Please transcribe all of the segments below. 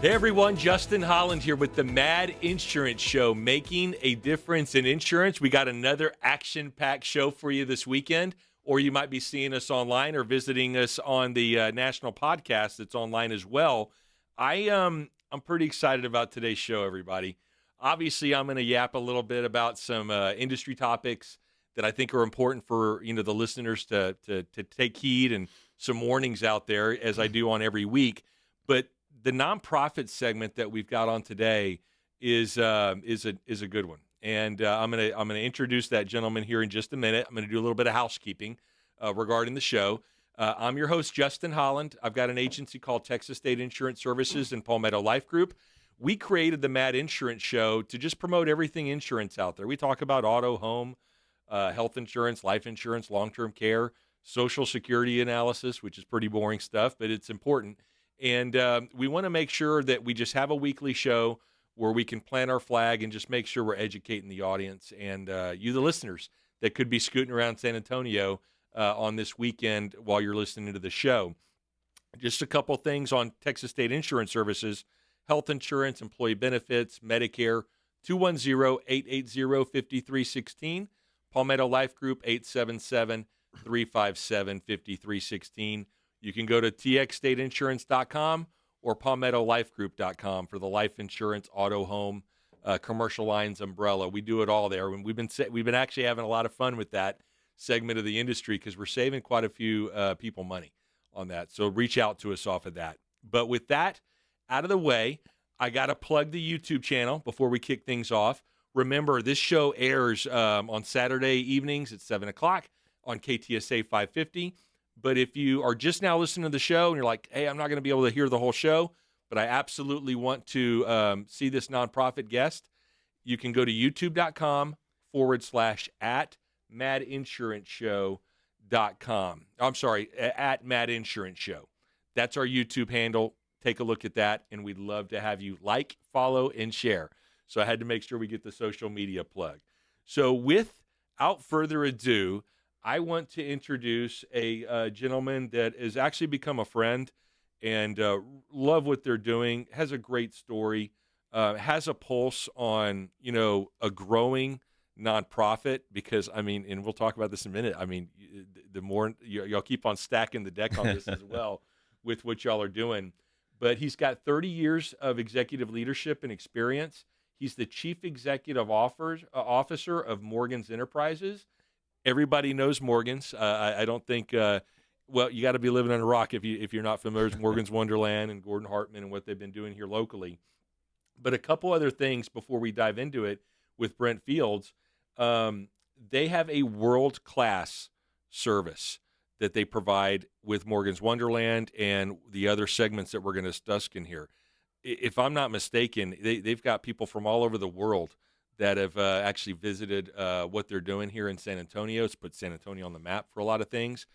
Hey everyone, Justin Holland here with the Mad Insurance Show, making a difference in insurance. We got another action-packed show for you this weekend, or you might be seeing us online or visiting us on the national podcast that's online as well. I'm pretty excited about today's show, everybody. Obviously, I'm going to yap a little bit about some industry topics that I think are important for the listeners to take heed, and some warnings out there as I do on every week. But the nonprofit segment that we've got on today is a good one, and I'm gonna introduce that gentleman here in just a minute. I'm gonna do a little bit of housekeeping regarding the show. I'm your host, Justin Holland. I've got an agency called Texas State Insurance Services and Palmetto Life Group. We created the Mad Insurance Show to just promote everything insurance out there. We talk about auto, home, health insurance, life insurance, long-term care, Social Security analysis, which is pretty boring stuff, but it's important. And we want to make sure that we just have a weekly show where we can plant our flag and just make sure we're educating the audience and you, the listeners, that could be scooting around San Antonio on this weekend while you're listening to the show. Just a couple things on Texas State Insurance Services: health insurance, employee benefits, Medicare, 210-880-5316. Palmetto Life Group, 877-357-5316. You can go to txstateinsurance.com or palmettolifegroup.com for the life insurance, auto, home, commercial lines, umbrella. We do it all there. And we've been actually having a lot of fun with that segment of the industry because we're saving quite a few people money on that. So reach out to us off of that. But with that out of the way, I got to plug the YouTube channel before we kick things off. Remember, this show airs on Saturday evenings at 7 o'clock on KTSA 550. But if you are just now listening to the show and you're like, hey, I'm not going to be able to hear the whole show, but I absolutely want to see this nonprofit guest, you can go to youtube.com/@MadInsuranceShow.com. I'm sorry, at Mad Insurance Show. That's our YouTube handle. Take a look at that, and we'd love to have you like, follow, and share. So I had to make sure we get the social media plug. So without further ado, I want to introduce a gentleman that has actually become a friend and love what they're doing, has a great story, has a pulse on, a growing nonprofit because, and we'll talk about this in a minute. The more y'all keep on stacking the deck on this as well with what y'all are doing. But he's got 30 years of executive leadership and experience. He's the chief executive officer of Morgan's Enterprises. Everybody knows Morgan's. I don't think. You got to be living on a rock if you're not familiar with Morgan's Wonderland and Gordon Hartman and what they've been doing here locally. But a couple other things before we dive into it with Brent Fields. They have a world-class service that they provide with Morgan's Wonderland and the other segments that we're going to discuss in here. If I'm not mistaken, they've got people from all over the world that have actually visited what they're doing here in San Antonio. It's put San Antonio on the map for a lot of things.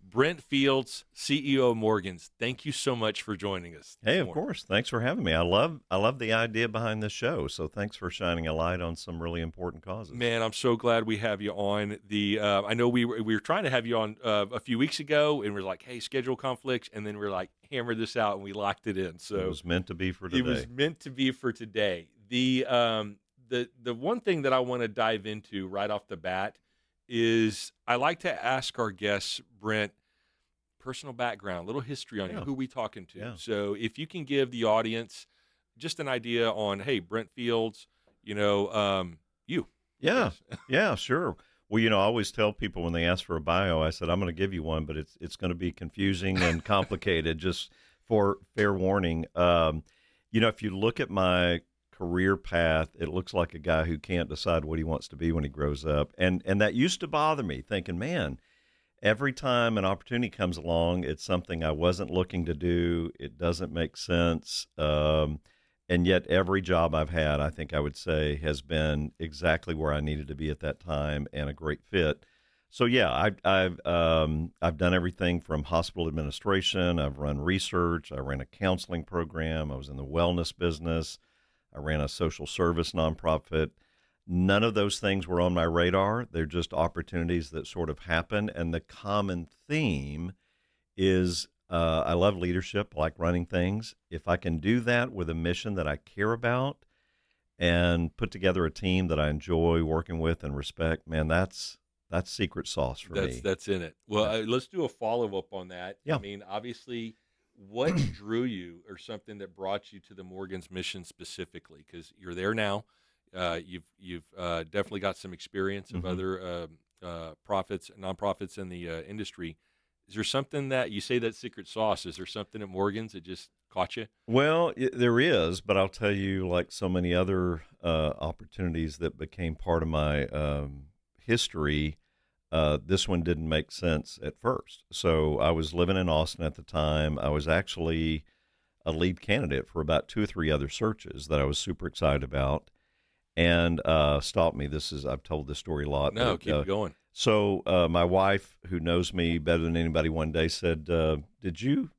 Brent Fields, CEO of Morgan's, thank you so much for joining us. Hey, of course. Thanks for having me. I love the idea behind this show, so thanks for shining a light on some really important causes. Man, I'm so glad we have you on. I know we were trying to have you on a few weeks ago, and we're like, hey, schedule conflicts, and then we're like, hammer this out, and we locked it in. So it was meant to be for today. It was meant to be for today. The one thing that I want to dive into right off the bat is I like to ask our guests, Brent, personal background, little history on you, who we talking to. Yeah. So if you can give the audience just an idea on, hey, Brent Fields, you. Yeah, yeah, sure. Well, I always tell people when they ask for a bio, I said, I'm going to give you one, but it's going to be confusing and complicated, just for fair warning. If you look at my career path, it looks like a guy who can't decide what he wants to be when he grows up. And that used to bother me, thinking, man, every time an opportunity comes along, it's something I wasn't looking to do. It doesn't make sense. And yet every job I've had, I think I would say, has been exactly where I needed to be at that time and a great fit. So yeah, I've done everything from hospital administration. I've run research. I ran a counseling program. I was in the wellness business. I ran a social service nonprofit. None of those things were on my radar. They're just opportunities that sort of happen. And the common theme is I love leadership. I like running things. If I can do that with a mission that I care about and put together a team that I enjoy working with and respect, man, that's secret sauce for me. That's in it. Well, Yeah. let's do a follow-up on that. I Yeah. mean, obviously, what drew you or something that brought you to the Morgan's mission specifically? Because you're there now. You've definitely got some experience of other nonprofits in the industry. Is there something that you say that secret sauce? Is there something at Morgan's that just caught you? Well, there is, but I'll tell you, like so many other opportunities that became part of my history, this one didn't make sense at first. So I was living in Austin at the time. I was actually a lead candidate for about 2 or 3 other searches that I was super excited about. And stop me. I've told this story a lot. No, but, keep going. So my wife, who knows me better than anybody, one day said, "Did you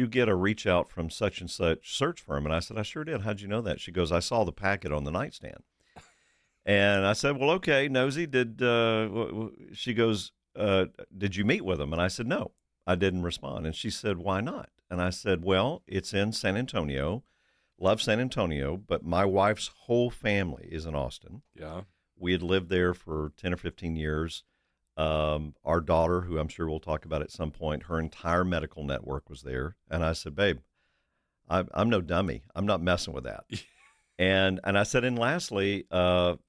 get a reach out from such and such search firm?" And I said, "I sure did. How'd you know that?" She goes, "I saw the packet on the nightstand." And I said, "Well, okay, nosy. She goes, "Did you meet with them?" And I said, "No, I didn't respond." And she said, "Why not?" And I said, "Well, it's in San Antonio. Love San Antonio, but my wife's whole family is in Austin. Yeah. We had lived there for 10 or 15 years. Our daughter, who I'm sure we'll talk about at some point, her entire medical network was there." And I said, "Babe, I'm no dummy. I'm not messing with that." And I said, "And lastly,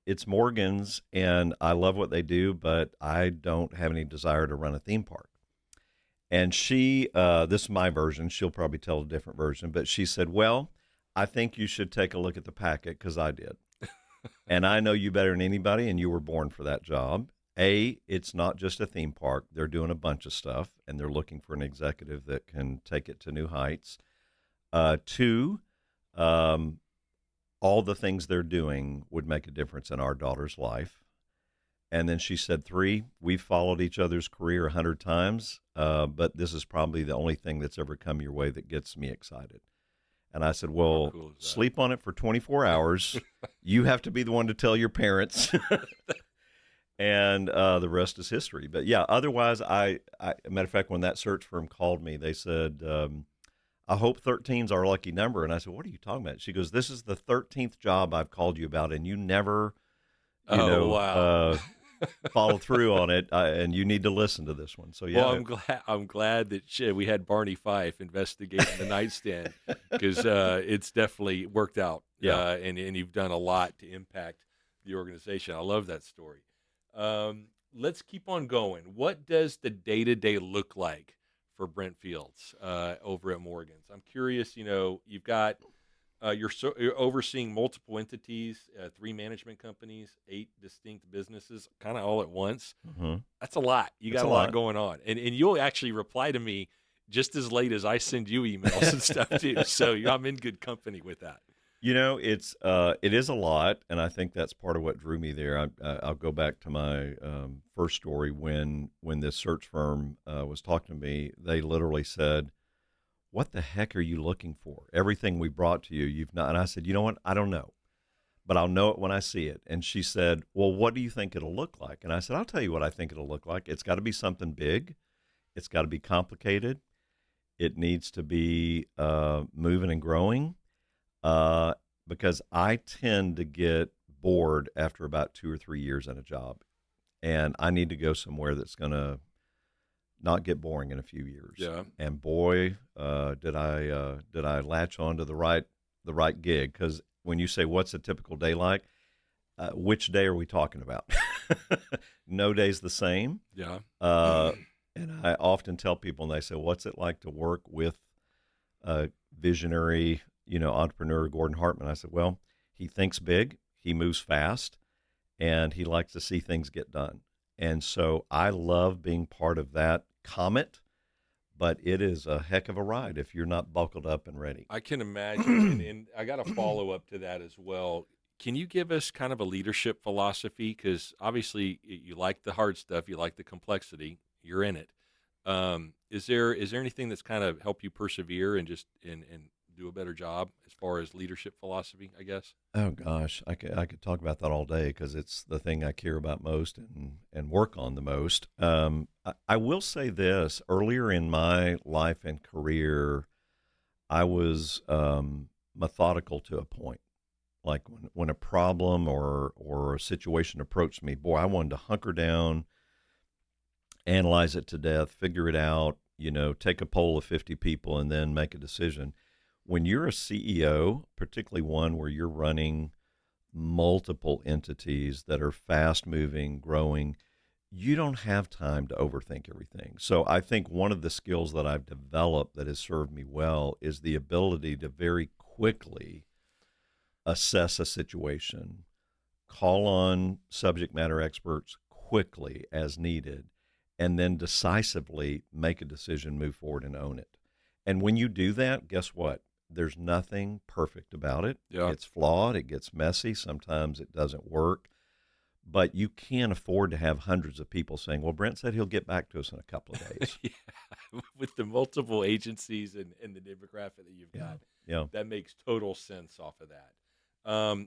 it's Morgan's, and I love what they do, but I don't have any desire to run a theme park." And she, this is my version. She'll probably tell a different version, but she said, "Well, I think you should take a look at the packet because I did. And I know you better than anybody, and you were born for that job. It's not just a theme park. They're doing a bunch of stuff, and they're looking for an executive that can take it to new heights. 2, all the things they're doing would make a difference in our daughter's life." And then she said, 3, we've followed each other's career 100 times, but this is probably the only thing that's ever come your way that gets me excited. And I said, "Well, cool is that? sleep on it for 24 hours. You have to be the one to tell your parents." And the rest is history. But yeah, otherwise, matter of fact, when that search firm called me, they said, "I hope 13's our lucky number." And I said, "What are you talking about?" She goes, "This is the 13th job I've called you about, and you never, Wow. follow through on it, and you need to listen to this one." So yeah. Well, I'm glad that we had Barney Fife investigating the nightstand because it's definitely worked out. Yeah. And you've done a lot to impact the organization. I love that story. Let's keep on going. What does the day-to-day look like for Brent Fields over at Morgan's? I'm curious. You've got you're overseeing multiple entities, 3 management companies, 8 distinct businesses, kind of all at once. Mm-hmm. That's a lot. You got It's a a lot lot. going on, and you'll actually reply to me just as late as I send you emails and stuff too. So I'm in good company with that. It is a lot, and I think that's part of what drew me there. I'll go back to my first story when this search firm was talking to me. They literally said, "What the heck are you looking for? Everything we brought to you, you've not." And I said, "You know what? I don't know, but I'll know it when I see it." And she said, "Well, what do you think it'll look like?" And I said, "I'll tell you what I think it'll look like. It's got to be something big. It's got to be complicated. It needs to be moving and growing." Because I tend to get bored after about 2 or 3 years in a job, and I need to go somewhere that's going to not get boring in a few years. Yeah. And boy, did I latch on to the right gig? Because when you say what's a typical day like, which day are we talking about? No day's the same. Yeah. And I often tell people, and they say, "What's it like to work with a visionary, entrepreneur, Gordon Hartman?" I said, "Well, he thinks big, he moves fast, and he likes to see things get done." And so I love being part of that comet, but it is a heck of a ride if you're not buckled up and ready. I can imagine, and I got a follow up to that as well. Can you give us kind of a leadership philosophy? Because obviously you like the hard stuff, you like the complexity, you're in it. Is there anything that's kind of helped you persevere and just in do a better job as far as leadership philosophy, I guess? Oh gosh, I could talk about that all day because it's the thing I care about most and work on the most. I will say this: earlier in my life and career, I was methodical to a point. Like when a problem or a situation approached me, boy, I wanted to hunker down, analyze it to death, figure it out, take a poll of 50 people and then make a decision. When you're a CEO, particularly one where you're running multiple entities that are fast moving, growing, you don't have time to overthink everything. So I think one of the skills that I've developed that has served me well is the ability to very quickly assess a situation, call on subject matter experts quickly as needed, and then decisively make a decision, move forward, and own it. And when you do that, guess what? There's nothing perfect about it. Yeah. It's flawed. It gets messy. Sometimes it doesn't work. But you can't afford to have hundreds of people saying, well, Brent said he'll get back to us in a couple of days. Yeah. With the multiple agencies and the demographic that you've got, that makes total sense off of that.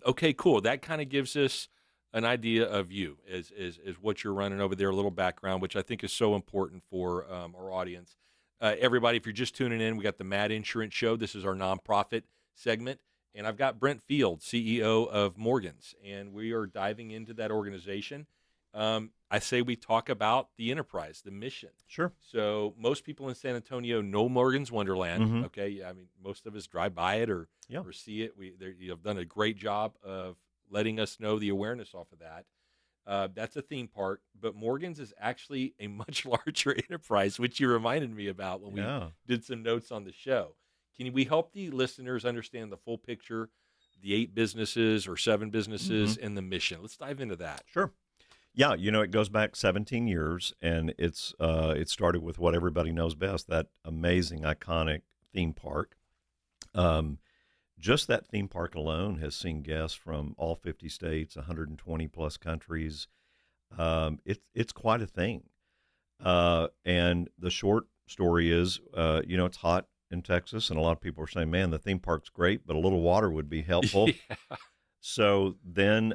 Okay, cool. That kind of gives us an idea of you as what you're running over there, a little background, which I think is so important for our audience. Everybody, if you're just tuning in, we got the Mad Insurance Show. This is our nonprofit segment. And I've got Brent Fields, CEO of Morgan's, and we are diving into that organization. I say we talk about the enterprise, the mission. Sure. So most people in San Antonio know Morgan's Wonderland. Mm-hmm. Okay, I mean, most of us drive by it or see it. You have done a great job of letting us know the awareness off of that. That's a theme park, but Morgan's is actually a much larger enterprise, which you reminded me about when we did some notes on the show. Can we help the listeners understand the full picture, the 8 businesses or 7 businesses, and the mission? Let's dive into that. Sure. Yeah, it goes back 17 years, and it started with what everybody knows best, that amazing, iconic theme park. Just that theme park alone has seen guests from all 50 states, 120 plus countries. It's quite a thing. And the short story is, it's hot in Texas, and a lot of people are saying, man, the theme park's great, but a little water would be helpful. So then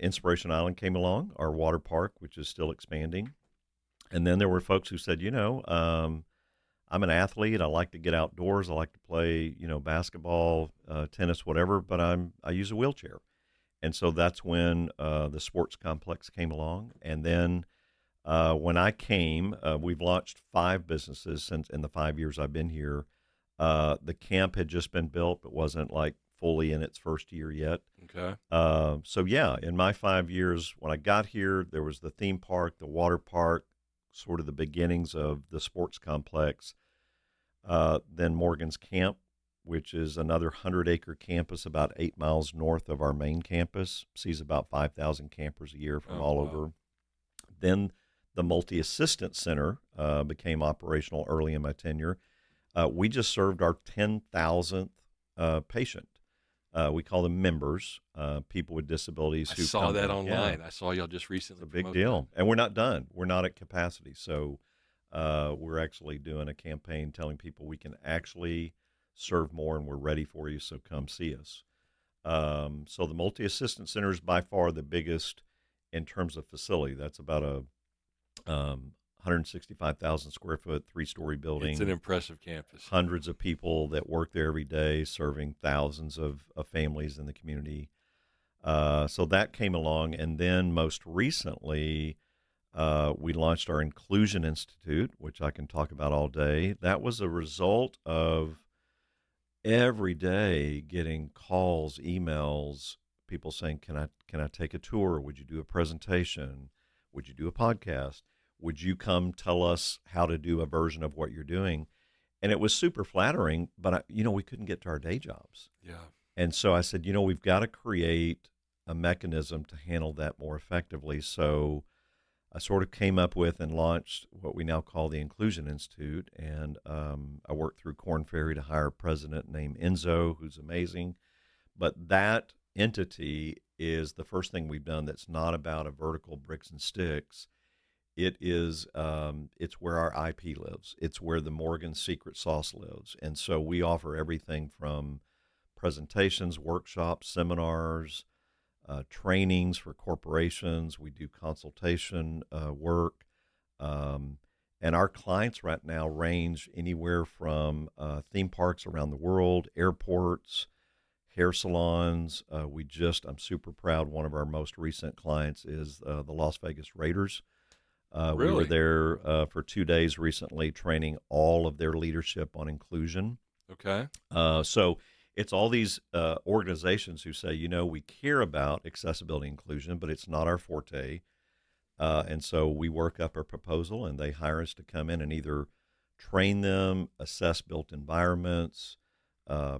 Inspiration Island came along, our water park, which is still expanding. And then there were folks who said, I'm an athlete. I like to get outdoors. I like to play, basketball, tennis, whatever, but I use a wheelchair. And so that's when the sports complex came along. And then when I came, we've launched 5 businesses since in the 5 years I've been here. The camp had just been built, but wasn't like fully in its first year yet. Okay. So in my 5 years, when I got here, there was the theme park, the water park, sort of the beginnings of the sports complex. Then Morgan's Camp, which is another 100-acre campus about 8 miles north of our main campus, sees about 5,000 campers a year from all over. Then the Multi-Assistance Center became operational early in my tenure. We just served our 10,000th patient. We call them members, people with disabilities. I saw that online. I saw y'all just recently. It's a big deal. And we're not done. We're not at capacity. So we're actually doing a campaign telling people we can actually serve more and we're ready for you, so come see us. So the Multi-Assistance Center is by far the biggest in terms of facility. That's about a 165,000 square foot, 3-story building. It's an impressive campus. Hundreds of people that work there every day, serving thousands of families in the community. So that came along. And then most recently, we launched our Inclusion Institute, which I can talk about all day. That was a result of every day getting calls, emails, people saying, can I take a tour? Would you do a presentation? Would you do a podcast? Would you come tell us how to do a version of what you're doing? And it was super flattering, but we couldn't get to our day jobs. Yeah. And so I said, we've got to create a mechanism to handle that more effectively. So I sort of came up with and launched what we now call the Inclusion Institute. And I worked through Korn Ferry to hire a president named Enzo, who's amazing. But that entity is the first thing we've done that's not about a vertical bricks and sticks. it's where our IP lives. It's where the Morgan secret sauce lives. And so we offer everything from presentations, workshops, seminars, trainings for corporations. We do consultation work. And our clients right now range anywhere from theme parks around the world, airports, hair salons. I'm super proud. One of our most recent clients is the Las Vegas Raiders. Really? We were there for 2 days recently, training all of their leadership on inclusion. Okay. So it's all these organizations who say, we care about accessibility and inclusion, but it's not our forte. And so we work up a proposal, and they hire us to come in and either train them, assess built environments,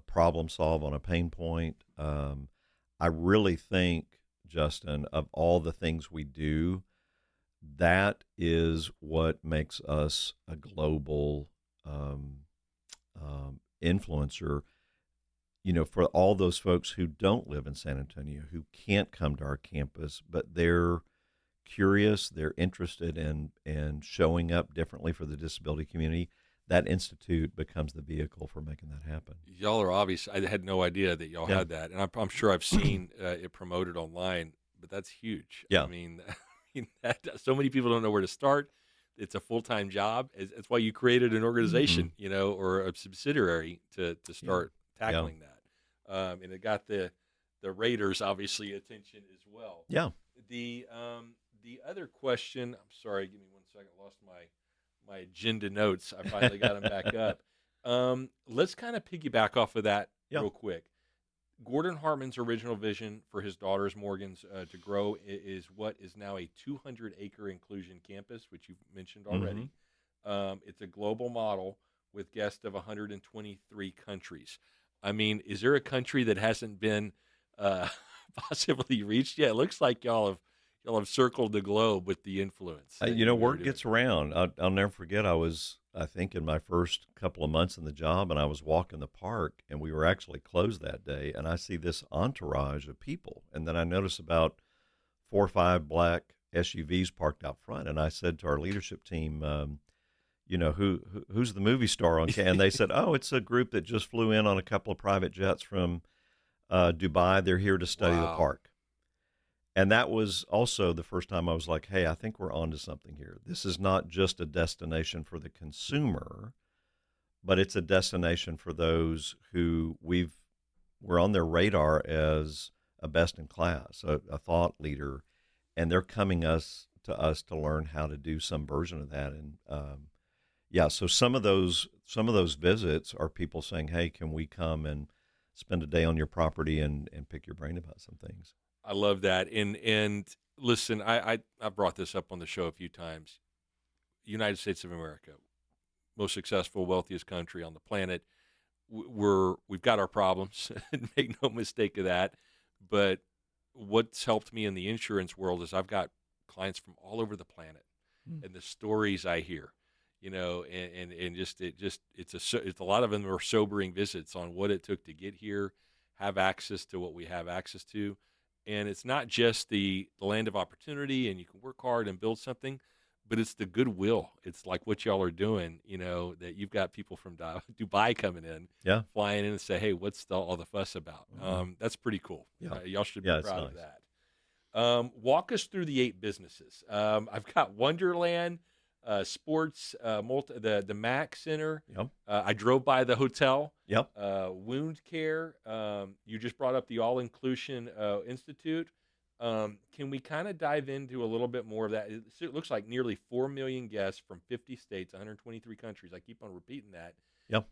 problem solve on a pain point. I really think, Justin, of all the things we do, that is what makes us a global influencer. For all those folks who don't live in San Antonio, who can't come to our campus, but they're curious, they're interested in showing up differently for the disability community, that institute becomes the vehicle for making that happen. Y'all are obvious. I had no idea that y'all had that, and I'm sure I've seen it promoted online. But that's huge. Yeah. I mean, so many people don't know where to start. It's a full-time job. It's why you created an organization, or a subsidiary to start tackling that. And it got the Raiders obviously attention as well. Yeah. The other question. I'm sorry. Give me 1 second. I lost my agenda notes. I finally got them back up. Let's kind of piggyback off of that real quick. Gordon Hartman's original vision for his daughters, Morgan's, to grow is what is now a 200-acre inclusion campus, which you've mentioned already. It's a global model with guests of 123 countries. I mean, is there a country that hasn't been possibly reached yet? It looks like y'all have circled the globe with the influence. Word gets around. I'll never forget. I think in my first couple of months in the job, and I was walking the park, and we were actually closed that day, and I see this entourage of people, and then I notice about 4 or 5 black SUVs parked out front, and I said to our leadership team, who's the movie star on? And they said, oh, it's a group that just flew in on a couple of private jets from Dubai. They're here to study the park. And that was also the first time I was like, hey, I think we're onto something here. This is not just a destination for the consumer, but it's a destination for those who we're on their radar as a best in class, a thought leader, and they're coming to us to learn how to do some version of that. And so some of those visits are people saying, hey, can we come and spend a day on your property and pick your brain about some things? I love that. And listen, I brought this up on the show a few times. United States of America, most successful, wealthiest country on the planet. We've got our problems, make no mistake of that. But what's helped me in the insurance world is I've got clients from all over the planet, and the stories I hear, and it's a lot of them are sobering visits on what it took to get here, have access to what we have access to. And it's not just the land of opportunity and you can work hard and build something, but it's the goodwill. It's like what y'all are doing, that you've got people from Dubai coming in, flying in and say, hey, what's all the fuss about? That's pretty cool. Yeah. Y'all should be proud of that. Walk us through the 8 businesses. I've got Wonderland, sports, the Mac Center. Yep. I drove by the hotel. Yep. Wound care. You just brought up the All Inclusion Institute. Can we kind of dive into a little bit more of that? It looks like nearly 4 million guests from 50 states, 123 countries. I keep on repeating that. Yep.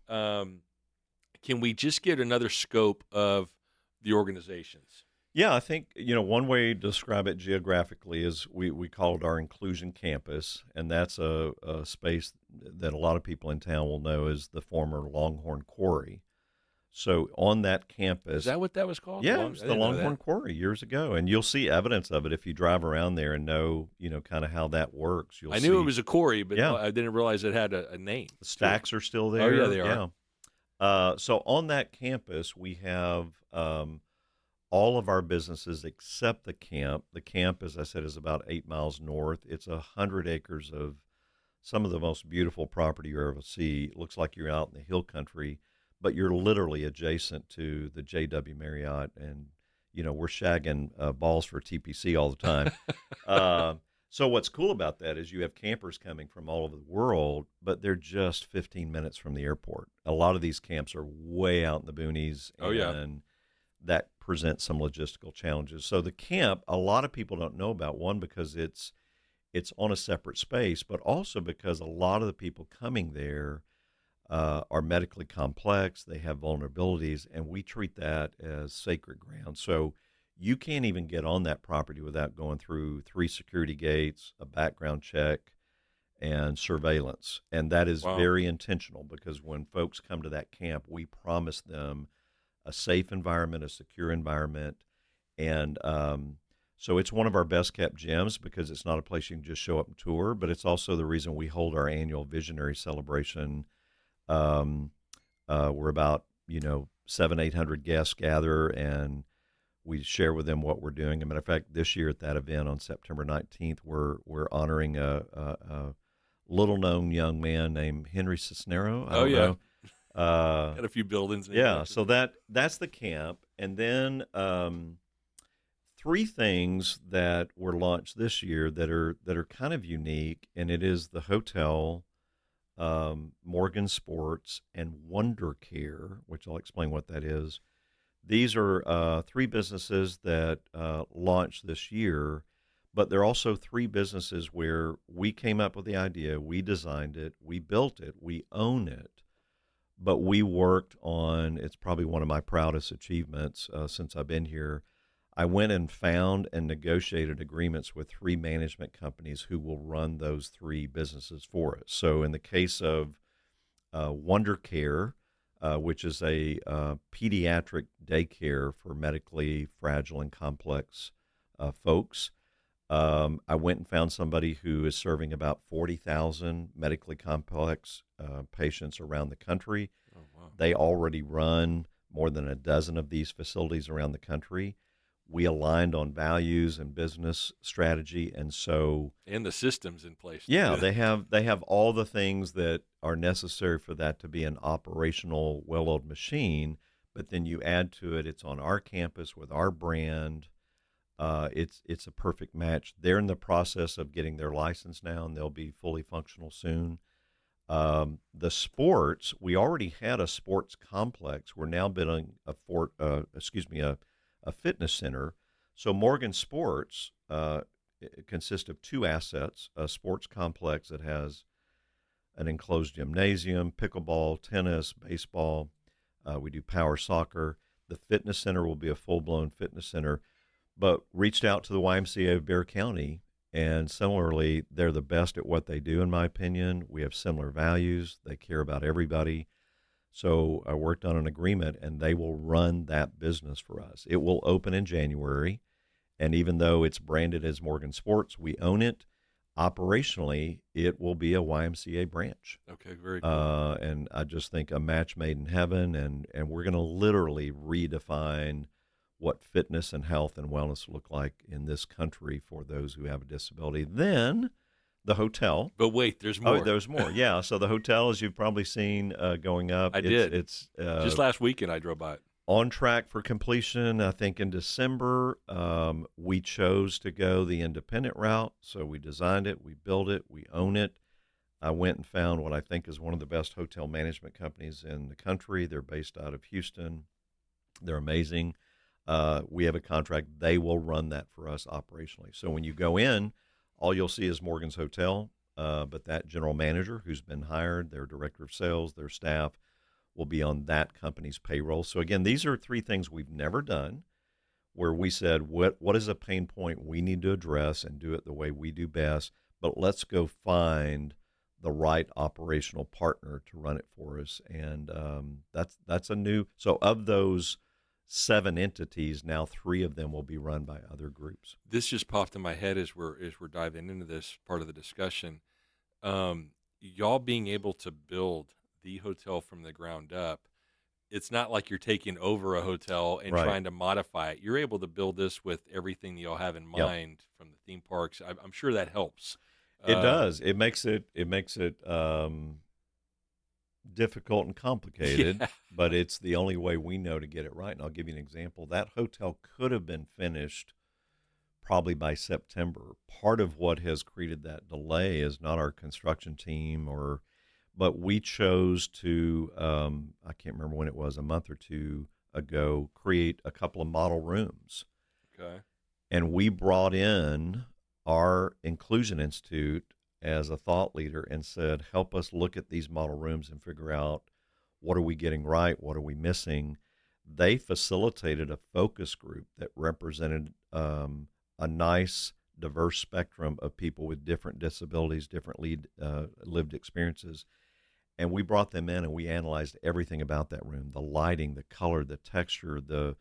Can we just get another scope of the organizations? Yeah, I think, one way to describe it geographically is we call it our inclusion campus, and that's a space that a lot of people in town will know as the former Longhorn Quarry. So on that campus... Is that what that was called? Yeah, it was the Longhorn Quarry years ago, and you'll see evidence of it if you drive around there and know, kind of how that works. I knew it was a quarry, but I didn't realize it had a name. The stacks are still there. Oh, yeah, they are. So on that campus, we have... all of our businesses except the camp. The camp, as I said, is about 8 miles north. It's 100 acres of some of the most beautiful property you ever see. It looks like you're out in the hill country, but you're literally adjacent to the JW Marriott, and we're shagging balls for TPC all the time. So what's cool about that is you have campers coming from all over the world, but they're just 15 minutes from the airport. A lot of these camps are way out in the boonies, Oh, yeah. and that presents some logistical challenges. So the camp, a lot of people don't know about, one, because it's on a separate space, but also because a lot of the people coming there are medically complex. They have vulnerabilities, and we treat that as sacred ground. So you can't even get on that property without going through 3 security gates, a background check, and surveillance. And that is Wow. very intentional, because when folks come to that camp, we promise them a safe environment, a secure environment, and so it's one of our best kept gems, because it's not a place you can just show up and tour, but it's also the reason we hold our annual visionary celebration. We're about 700-800 guests gather, and we share with them what we're doing. As a matter of fact, this year at that event on September 19th, we're honoring a little known young man named Henry Cisnero. I don't know. Got a few buildings. Yeah, so that's the camp, and then 3 things that were launched this year that are kind of unique, and it is the hotel, Morgan Sports, and Wonder Care, which I'll explain what that is. These are 3 businesses that launched this year, but they're also 3 businesses where we came up with the idea, we designed it, we built it, we own it, but we worked on, it's probably one of my proudest achievements since I've been here. I went and found and negotiated agreements with 3 management companies who will run those 3 businesses for us. So in the case of Wonder Care, which is a pediatric daycare for medically fragile and complex folks, I went and found somebody who is serving about 40,000 medically complex patients around the country. Oh, wow. They already run more than a dozen of these facilities around the country. We aligned on values and business strategy, and the systems in place. Yeah, they have all the things that are necessary for that to be an operational, well-oiled machine. But then you add to it, it's on our campus with our brand. It's a perfect match. They're in the process of getting their license now, and they'll be fully functional soon. The sports, we already had a sports complex. We're now building a fitness center. So Morgan Sports it consists of 2 assets: a sports complex that has an enclosed gymnasium, pickleball, tennis, baseball. We do power soccer. The fitness center will be a full-blown fitness center, but reached out to the YMCA of Bexar County, and similarly, they're the best at what they do, in my opinion. We have similar values. They care about everybody. So I worked on an agreement, and they will run that business for us. It will open in January, and even though it's branded as Morgan Sports, we own it. Operationally, it will be a YMCA branch. Okay, very cool. And I just think a match made in heaven, and we're going to literally redefine what fitness and health and wellness look like in this country for those who have a disability. Then the hotel. But wait, there's more. Oh, there's more. Yeah. So the hotel, as you've probably seen going up. I did. It's just last weekend I drove by it. On track for completion. I think in December, we chose to go the independent route. So we designed it, we built it, we own it. I went and found what I think is one of the best hotel management companies in the country. They're based out of Houston. They're amazing. We have a contract. They will run that for us operationally. So when you go in, all you'll see is Morgan's Hotel, but that general manager who's been hired, their director of sales, their staff, will be on that company's payroll. So again, these are 3 things we've never done, where we said, what is a pain point we need to address and do it the way we do best, but let's go find the right operational partner to run it for us. And that's a new, so of those 7 entities, now 3 of them will be run by other groups. This just popped in my head as we're diving into this part of the discussion. Y'all being able to build the hotel from the ground up, it's not like you're taking over a hotel and Right. trying to modify it. You're able to build this with everything you all have in Yep. mind from the theme parks. I'm sure that helps. It Uh, does. It makes it difficult and complicated, yeah, but it's the only way we know to get it right. And I'll give you an example. That hotel could have been finished probably by September. Part of what has created that delay is not our construction team but we chose to, I can't remember when it was, a month or two ago, create a couple of model rooms. okay. And we brought in our Inclusion Institute as a thought leader and said, help us look at these model rooms and figure out what are we getting right, what are we missing. They facilitated a focus group that represented a nice, diverse spectrum of people with different disabilities, different lived experiences. And we brought them in and we analyzed everything about that room: the lighting, the color, the texture, the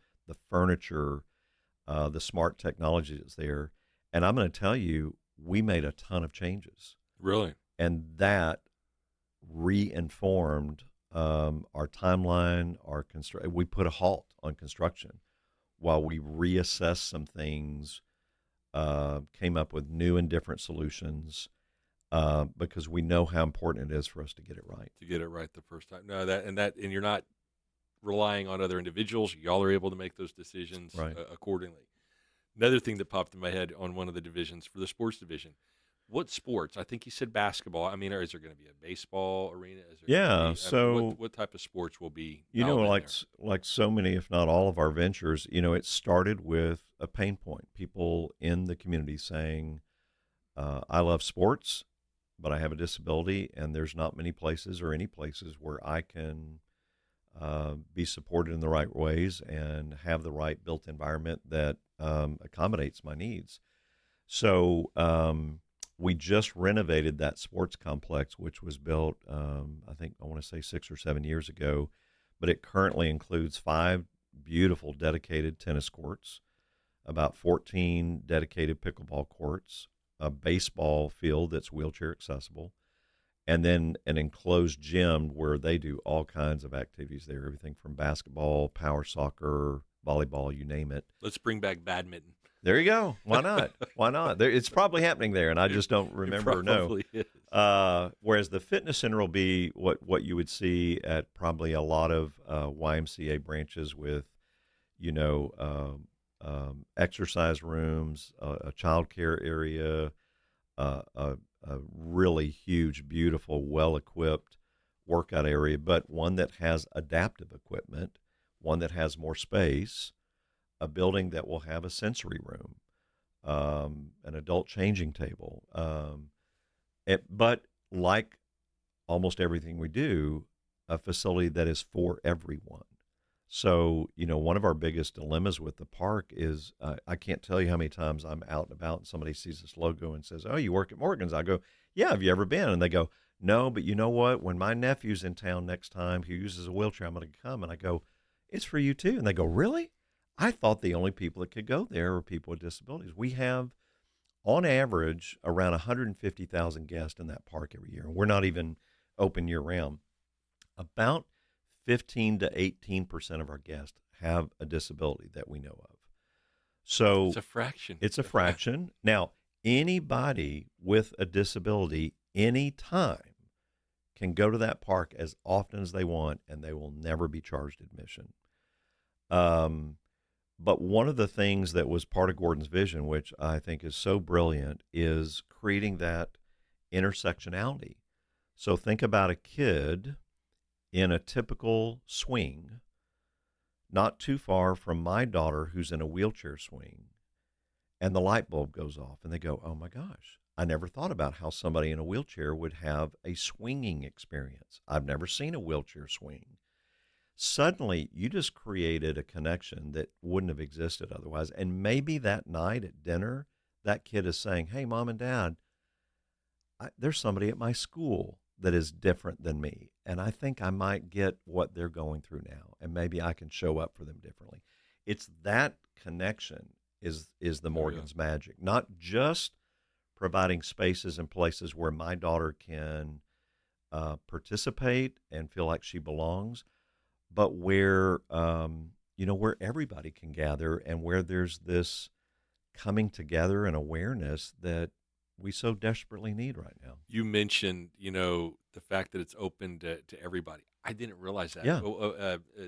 furniture, the smart technology that's there. And I'm going to tell you, we made a ton of changes. Really? And that re-informed our timeline, we put a halt on construction while we reassessed some things, came up with new and different solutions, because we know how important it is for us to get it right. To get it right the first time. No, and you're not relying on other individuals. Y'all are able to make those decisions Right. accordingly. Another thing that popped in my head on one of the divisions for the sports division. What sports? I think you said basketball. I mean, is there going to be a baseball arena? Is there going to Yeah. be? I mean, So, what type of sports will be you know, out in like there? like so many, if not all of our ventures, it started with a pain point. People in the community saying, I love sports, but I have a disability, and there's not many places or any places where I can be supported in the right ways and have the right built environment that accommodates my needs. So we just renovated that sports complex, which was built, I think, I want to say 6 or 7 years ago, but it currently includes 5 beautiful dedicated tennis courts, about 14 dedicated pickleball courts, a baseball field that's wheelchair accessible, and then an enclosed gym where they do all kinds of activities there, everything from basketball, power soccer, volleyball, you name it. Let's bring back badminton. There you go. Why not? Why not? It's probably happening there, and I just don't It remember or know. probably is. Whereas the fitness center will be what you would see at probably a lot of YMCA branches with, exercise rooms, a child care area, a really huge, beautiful, well-equipped workout area, but one that has adaptive equipment, one that has more space, a building that will have a sensory room, an adult changing table. But like almost everything we do, a facility that is for everyone. So, one of our biggest dilemmas with the park is I can't tell you how many times I'm out and about and somebody sees this logo and says, "Oh, you work at Morgan's?" I go, "Yeah, have you ever been?" And they go, "No, but you know what? When my nephew's in town next time, he uses a wheelchair, I'm going to come." And I go, "It's for you too." And they go, "Really?" I thought the only people that could go there were people with disabilities. We have, on average, around 150,000 guests in that park every year. And we're not even open year round. About 15 to 18% of our guests have a disability that we know of. So It's a fraction. it's a fraction. Now, anybody with a disability anytime can go to that park as often as they want, and they will never be charged admission. But one of the things that was part of Gordon's vision, which I think is so brilliant, is creating that intersectionality. So think about a kid in a typical swing, not too far from my daughter who's in a wheelchair swing, and the light bulb goes off, and they go, "Oh my gosh, I never thought about how somebody in a wheelchair would have a swinging experience. I've never seen a wheelchair swing." Suddenly, you just created a connection that wouldn't have existed otherwise. And maybe that night at dinner, that kid is saying, "Hey, Mom and Dad, there's somebody at my school that is different than me, and I think I might get what they're going through now, and maybe I can show up for them differently." It's that connection is the Oh, yeah. Morgan's magic, not just providing spaces and places where my daughter can participate and feel like she belongs, but where where everybody can gather and where there's this coming together and awareness that we so desperately need right now. You mentioned, the fact that it's open to everybody. I didn't realize that. Yeah,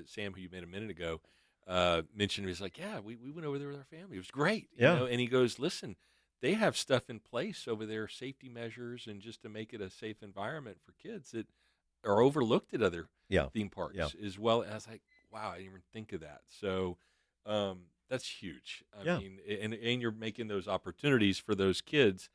Sam, who you met a minute ago, mentioned he's like, yeah, we went over there with our family. It was great, yeah, And he goes, listen, they have stuff in place over there, safety measures, and just to make it a safe environment for kids that are overlooked at other yeah, theme yeah, parks as well. And I was like, wow, I didn't even think of that. So that's huge. I yeah, mean, and you're making those opportunities for those kids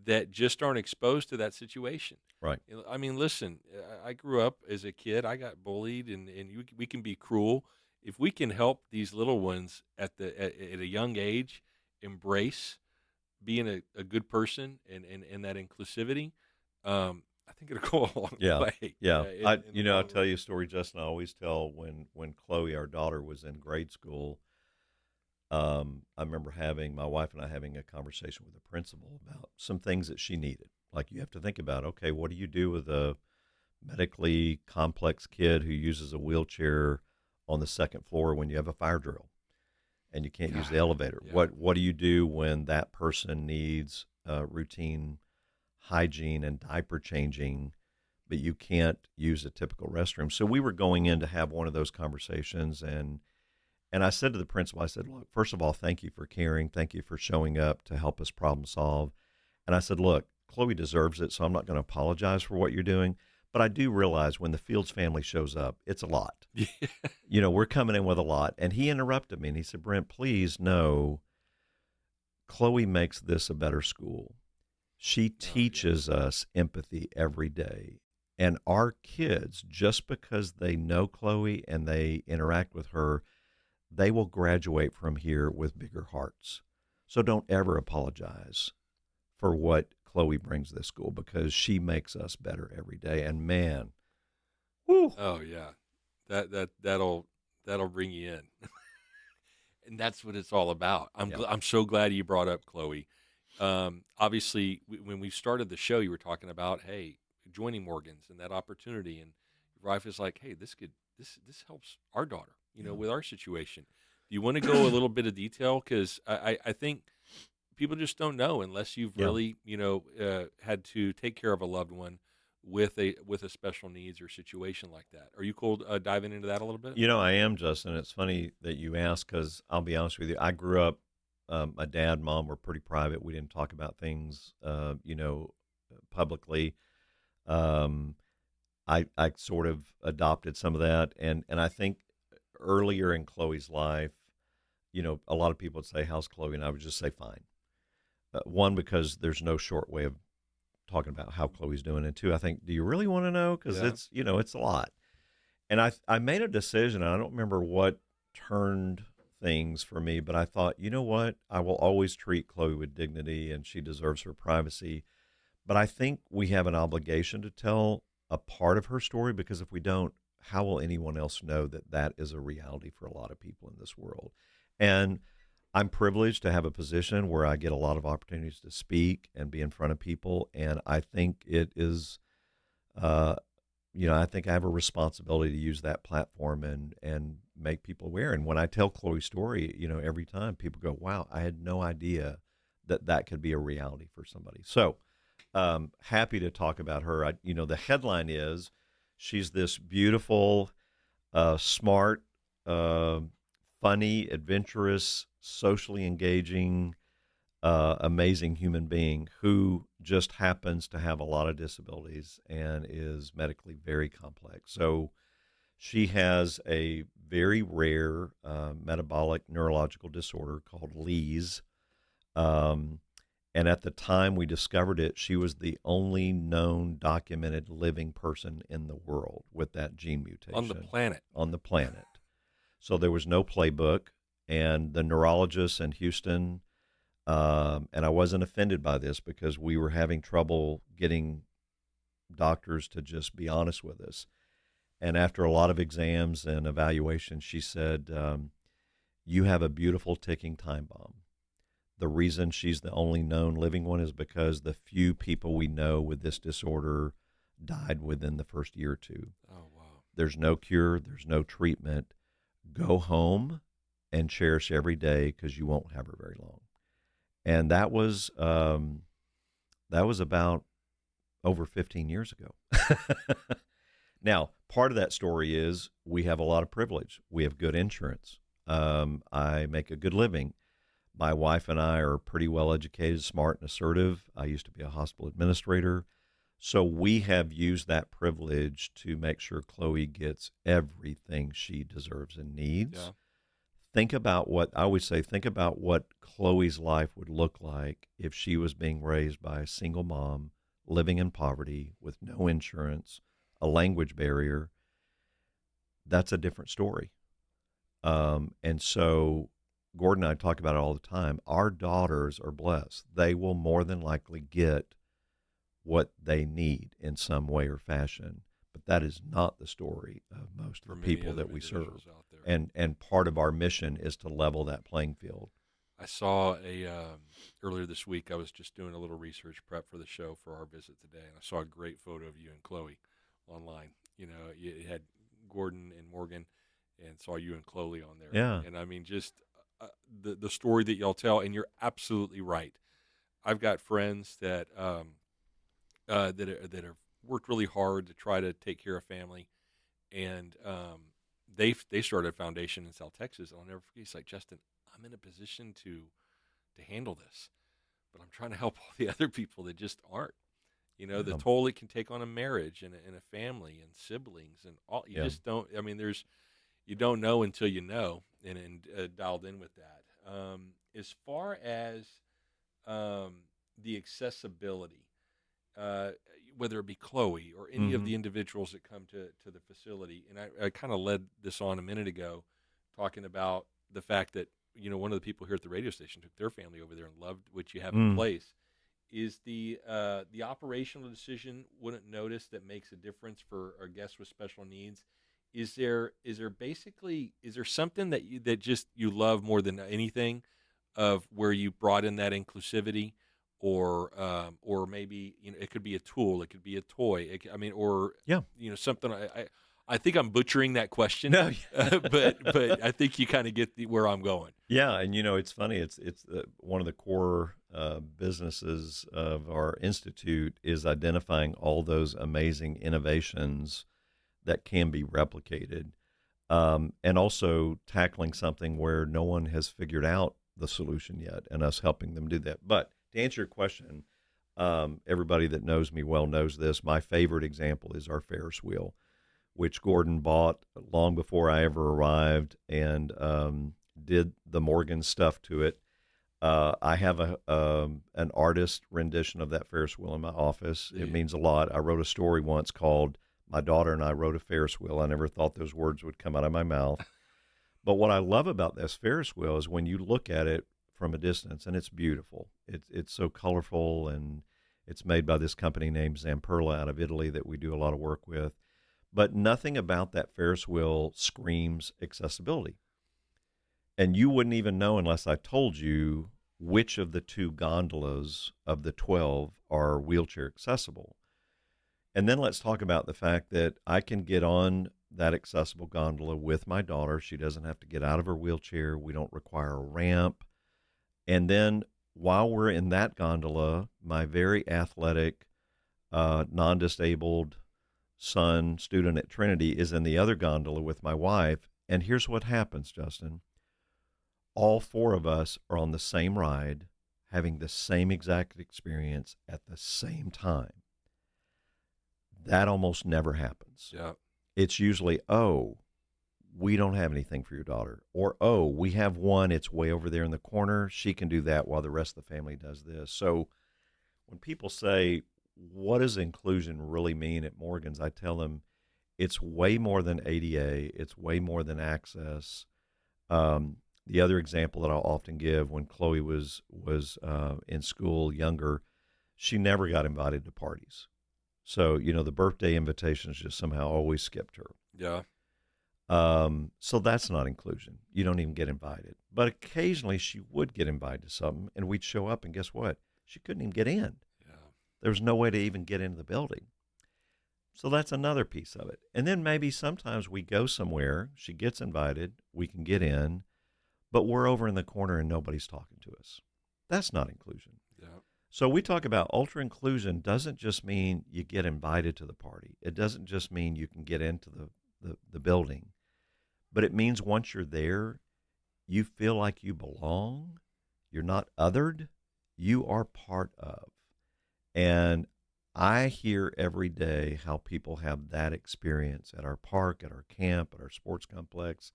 that just aren't exposed to that situation. right. I mean, listen, I grew up as a kid. I got bullied, and we can be cruel. If we can help these little ones at a young age embrace being a good person and that inclusivity, I think it'll go a long Yeah, way. yeah. In the I'll long tell run. you a story, Justin. I always tell when Chloe, our daughter, was in grade school. I remember my wife and I having a conversation with the principal about some things that she needed. Like you have to think about, okay, what do you do with a medically complex kid who uses a wheelchair on the second floor when you have a fire drill and you can't use the God, elevator? yeah, What do you do when that person needs routine hygiene and diaper changing, but you can't use a typical restroom? So we were going in to have one of those conversations, and I said to the principal, I said, look, first of all, thank you for caring. Thank you for showing up to help us problem solve. And I said, look, Chloe deserves it, so I'm not going to apologize for what you're doing. But I do realize when the Fields family shows up, it's a lot. yeah, We're coming in with a lot. And he interrupted me and he said, Brent, please know Chloe makes this a better school. She oh, yeah, teaches us empathy every day. And our kids, just because they know Chloe and they interact with her, they will graduate from here with bigger hearts. So don't ever apologize for what Chloe brings to this school because she makes us better every day. And man, whoo, oh yeah, that'll bring you in. And that's what it's all about. yeah, I'm so glad you brought up Chloe. Obviously, when we started the show, you were talking about, hey, joining Morgan's and that opportunity, and your wife is like, hey, this helps our daughter, yeah, with our situation. Do you want to go a little bit of detail? Because I think people just don't know unless you've yeah. really, had to take care of a loved one with a special needs or situation like that. Are you cool diving into that a little bit? I am, Justin. It's funny that you ask because I'll be honest with you. I grew up, my dad, mom were pretty private. We didn't talk about things, publicly. Um, I sort of adopted some of that, and I think earlier in Chloe's life, a lot of people would say, "How's Chloe?" and I would just say, "Fine." One, because there's no short way of talking about how Chloe's doing, and two, I think, do you really want to know? Because Yeah. it's a lot. And I made a decision, and I don't remember what turned things for me, but I thought, you know what? I will always treat Chloe with dignity, and she deserves her privacy. But I think we have an obligation to tell a part of her story because if we don't, how will anyone else know that that is a reality for a lot of people in this world? And I'm privileged to have a position where I get a lot of opportunities to speak and be in front of people. And I think it is, uh, I think I have a responsibility to use that platform and make people aware. And when I tell Chloe's story, every time people go, wow, I had no idea that that could be a reality for somebody. So, happy to talk about her. The headline is she's this beautiful, smart, uh, funny, adventurous, socially engaging, amazing human being who just happens to have a lot of disabilities and is medically very complex. So she has a very rare metabolic neurological disorder called Lee's. Um, and at the time we discovered it, she was the only known documented living person in the world with that gene On the mutation planet. on the planet. So there was no playbook. And the neurologists in Houston, and I wasn't offended by this because we were having trouble getting doctors to just be honest with us. And after a lot of exams and evaluations, she said, you have a beautiful ticking time bomb. The reason she's the only known living one is because the few people we know with this disorder died within the first year or two. Oh wow. There's no cure. There's no treatment. Go home and cherish every day because you won't have her very long. And that was about over 15 years ago. Now, part of that story is we have a lot of privilege. We have good insurance. I make a good living. My wife and I are pretty well educated, smart, and assertive. I used to be a hospital administrator. So we have used that privilege to make sure Chloe gets everything she deserves and needs. Yeah. Think about what I always say, think about what Chloe's life would look like if she was being raised by a single mom, living in poverty with no insurance, a language barrier. That's a different story. And so Gordon and I talk about it all the time. Our daughters are blessed. They will more than likely get what they need in some way or fashion. But that is not the story of most of the people that we serve. And part of our mission is to level that playing field. I saw earlier this week, I was just doing a little research prep for the show for our visit today, and I saw a great photo of you and Chloe online. You know, it had Gordon and Morgan, and saw you and Chloe on there. Yeah. And I mean, just the story that y'all tell, and you're absolutely right. I've got friends that that have worked really hard to try to take care of family, and they started a foundation in South Texas. And I'll never forget. He's like, Justin, I'm in a position to handle this, but I'm trying to help all the other people that just aren't. You know, the toll it can take on a marriage and a family and siblings and all. You just don't. I mean, you don't know until you know, and dialed in with that. As far as the accessibility, whether it be Chloe or any of the individuals that come to the facility, and I kind of led this on a minute ago, talking about the fact that, you know, one of the people here at the radio station took their family over there and loved what you have in place. Is the operational decision, wouldn't notice, that makes a difference for our guests with special needs? Is there something that you love more than anything, of where you brought in that inclusivity, or maybe, you know, it could be a tool, it could be a toy, you know, something. I think I'm butchering that question, No. but I think you kind of get where I'm going. Yeah, and you know, it's funny. It's one of the core businesses of our institute is identifying all those amazing innovations that can be replicated, and also tackling something where no one has figured out the solution yet, and us helping them do that. But to answer your question, everybody that knows me well knows this. My favorite example is our Ferris wheel, which Gordon bought long before I ever arrived, and did the Morgan stuff to it. I have an artist rendition of that Ferris wheel in my office. It means a lot. I wrote a story once called "My Daughter and I Rode a Ferris Wheel." I never thought those words would come out of my mouth. But what I love about this Ferris wheel is when you look at it from a distance, and it's beautiful. It's so colorful, and it's made by this company named Zamperla out of Italy that we do a lot of work with. But nothing about that Ferris wheel screams accessibility. And you wouldn't even know unless I told you which of the two gondolas of the 12 are wheelchair accessible. And then let's talk about the fact that I can get on that accessible gondola with my daughter. She doesn't have to get out of her wheelchair. We don't require a ramp. And then while we're in that gondola, my very athletic, non-disabled son, student at Trinity, is in the other gondola with my wife. And here's what happens, Justin. All four of us are on the same ride, having the same exact experience at the same time. That almost never happens. Yeah. It's usually, oh, we don't have anything for your daughter. Or, oh, we have one. It's way over there in the corner. She can do that while the rest of the family does this. So when people say, what does inclusion really mean at Morgan's? I tell them it's way more than ADA. It's way more than access. The other example that I'll often give, when Chloe was in school younger, she never got invited to parties. So, you know, the birthday invitations just somehow always skipped her. Yeah. So that's not inclusion. You don't even get invited. But occasionally she would get invited to something, and we'd show up, and guess what? She couldn't even get in. Yeah. There was no way to even get into the building. So that's another piece of it. And then maybe sometimes we go somewhere, she gets invited, we can get in, but we're over in the corner and nobody's talking to us. That's not inclusion. Yeah. So we talk about ultra inclusion doesn't just mean you get invited to the party. It doesn't just mean you can get into the building, but it means once you're there, you feel like you belong. You're not othered. You are part of. And I hear every day how people have that experience at our park, at our camp, at our sports complex,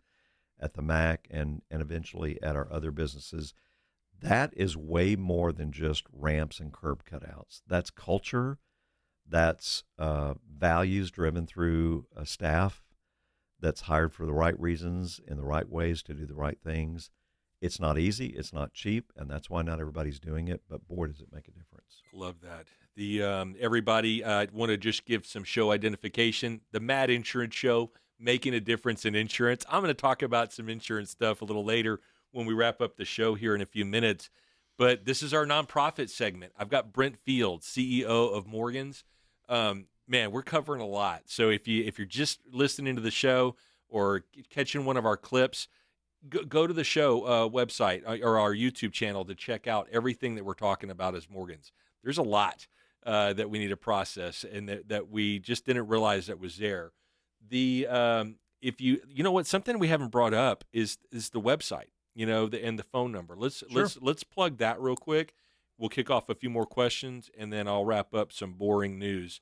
at the MAC, and eventually at our other businesses. That is way more than just ramps and curb cutouts. That's culture. That's values driven through a staff that's hired for the right reasons in the right ways to do the right things. It's not easy. It's not cheap, and that's why not everybody's doing it. But boy, does it make a difference. Love that. The everybody want to just give some show identification. The Mad Insurance Show, making a difference in insurance. I'm going to talk about some insurance stuff a little later when we wrap up the show here in a few minutes. But this is our nonprofit segment. I've got Brent Fields, CEO of Morgan's. Man, we're covering a lot. So if you're just listening to the show or catching one of our clips, go to the show website or our YouTube channel to check out everything that we're talking about as Morgan's. There's a lot that we need to process and that we just didn't realize that was there. If you know what, something we haven't brought up is the website, and the phone number. Let's plug that real quick. We'll kick off a few more questions, and then I'll wrap up some boring news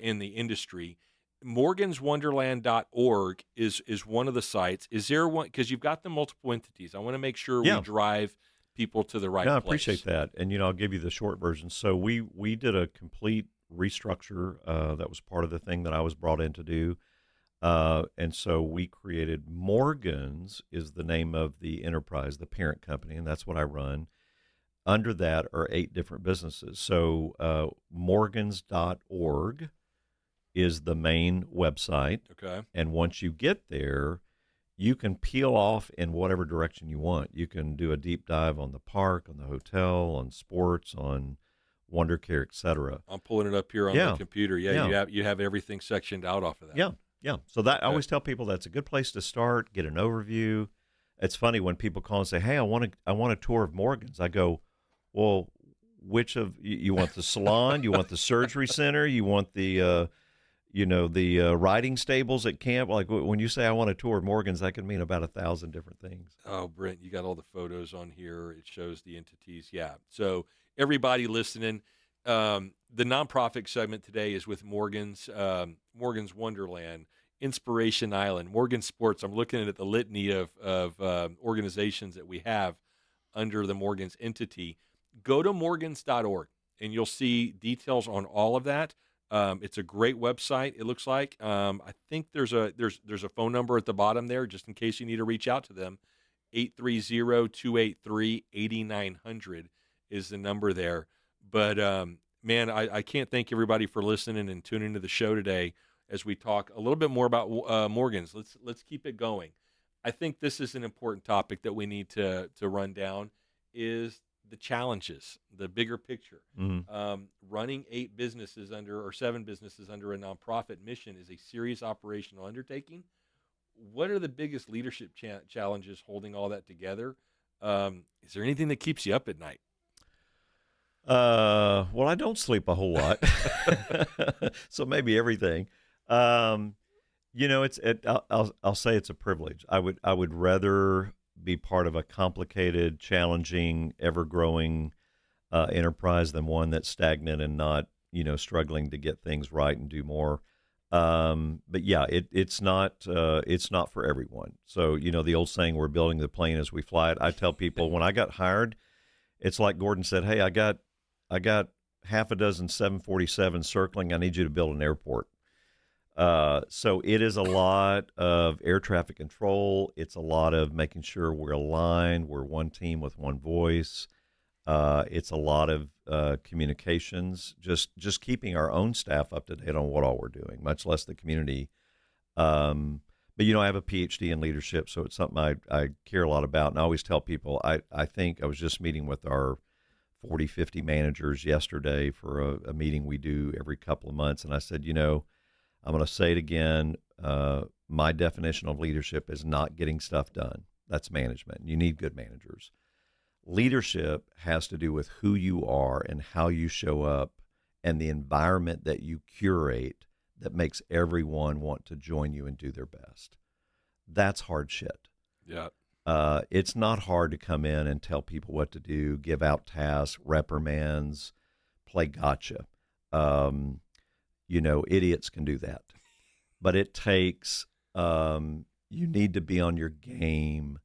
in the industry. Morganswonderland.org is one of the sites. Is there one? Because you've got the multiple entities. I want to make sure we drive people to the right place. I appreciate that. And, I'll give you the short version. So we did a complete restructure. That was part of the thing that I was brought in to do. And so we created Morgan's is the name of the enterprise, the parent company, and that's what I run. Under that are 8 different businesses. So Morgans.org is the main website. Okay. And once you get there, you can peel off in whatever direction you want. You can do a deep dive on the park, on the hotel, on sports, on WonderCare, et cetera. I'm pulling it up here on the computer. You have everything sectioned out off of that. Yeah. So that I always tell people that's a good place to start, get an overview. It's funny when people call and say, "Hey, I want a tour of Morgan's." I go, "Well, which of you want the salon? You want the surgery center? You want the riding stables at camp?" Like when you say I want a tour of Morgan's, that can mean about 1,000 different things. Oh, Brent, you got all the photos on here. It shows the entities. Yeah. So everybody listening, the nonprofit segment today is with Morgan's Wonderland, Inspiration Island, Morgan Sports. I'm looking at the litany of organizations that we have under the Morgan's entity. Go to morgans.org and you'll see details on all of that. It's a great website. It looks like I think there's a phone number at the bottom there just in case you need to reach out to them. 830-283-8900 is the number there. But man, I can't thank everybody for listening and tuning into the show today as we talk a little bit more about Morgan's. Let's keep it going. I think this is an important topic that we need to run down is the challenges, the bigger picture. Mm-hmm. Running 7 businesses under a nonprofit mission is a serious operational undertaking. What are the biggest leadership challenges holding all that together? Is there anything that keeps you up at night? Well, I don't sleep a whole lot, so maybe everything. I'll say it's a privilege. I would rather be part of a complicated, challenging, ever-growing enterprise than one that's stagnant and not, struggling to get things right and do more. But yeah, it's not for everyone. So, the old saying, we're building the plane as we fly it. I tell people when I got hired, it's like Gordon said, "Hey, I got half a dozen 747s circling. I need you to build an airport." So it is a lot of air traffic control. It's a lot of making sure we're aligned. We're one team with one voice. It's a lot of communications, just keeping our own staff up to date on what all we're doing, much less the community. But, I have a PhD in leadership, so it's something I care a lot about. And I always tell people, I think I was just meeting with our 40, 50 managers yesterday for a meeting we do every couple of months. And I said, I'm going to say it again. My definition of leadership is not getting stuff done. That's management. You need good managers. Leadership has to do with who you are and how you show up and the environment that you curate that makes everyone want to join you and do their best. That's hard shit. Yeah. It's not hard to come in and tell people what to do, give out tasks, reprimands, play gotcha. Idiots can do that. But it takes, you need to be on your game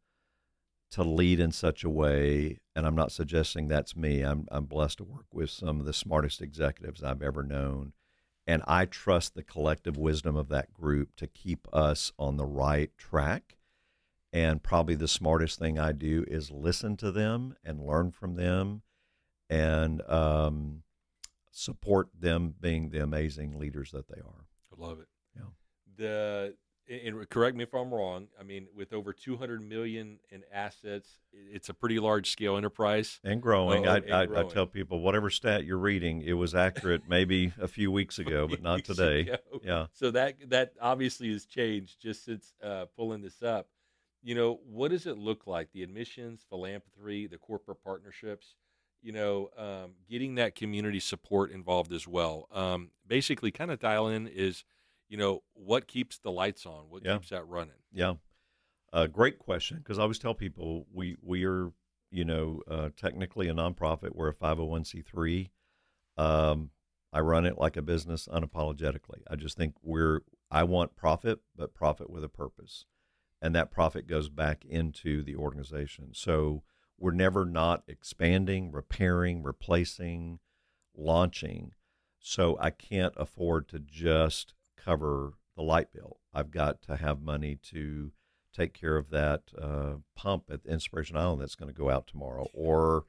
to lead in such a way, and I'm not suggesting that's me. I'm blessed to work with some of the smartest executives I've ever known, and I trust the collective wisdom of that group to keep us on the right track. And probably the smartest thing I do is listen to them and learn from them and support them being the amazing leaders that they are. I love it. Yeah. And correct me if I'm wrong. I mean, with over 200 million in assets, it's a pretty large scale enterprise and growing. I growing. tell people whatever stat you're reading, it was accurate maybe a few weeks ago, but not today. Ago. Yeah. So that obviously has changed just since pulling this up. What does it look like? The admissions, philanthropy, the corporate partnerships. Getting that community support involved as well. Basically, kind of dial in is. What keeps the lights on? What keeps that running? Yeah. Great question. Because I always tell people we are, technically a nonprofit. We're a 501c3. I run it like a business unapologetically. I just think I want profit, but profit with a purpose. And that profit goes back into the organization. So we're never not expanding, repairing, replacing, launching. So I can't afford to just cover the light bill. I've got to have money to take care of that pump at Inspiration Island that's going to go out tomorrow, or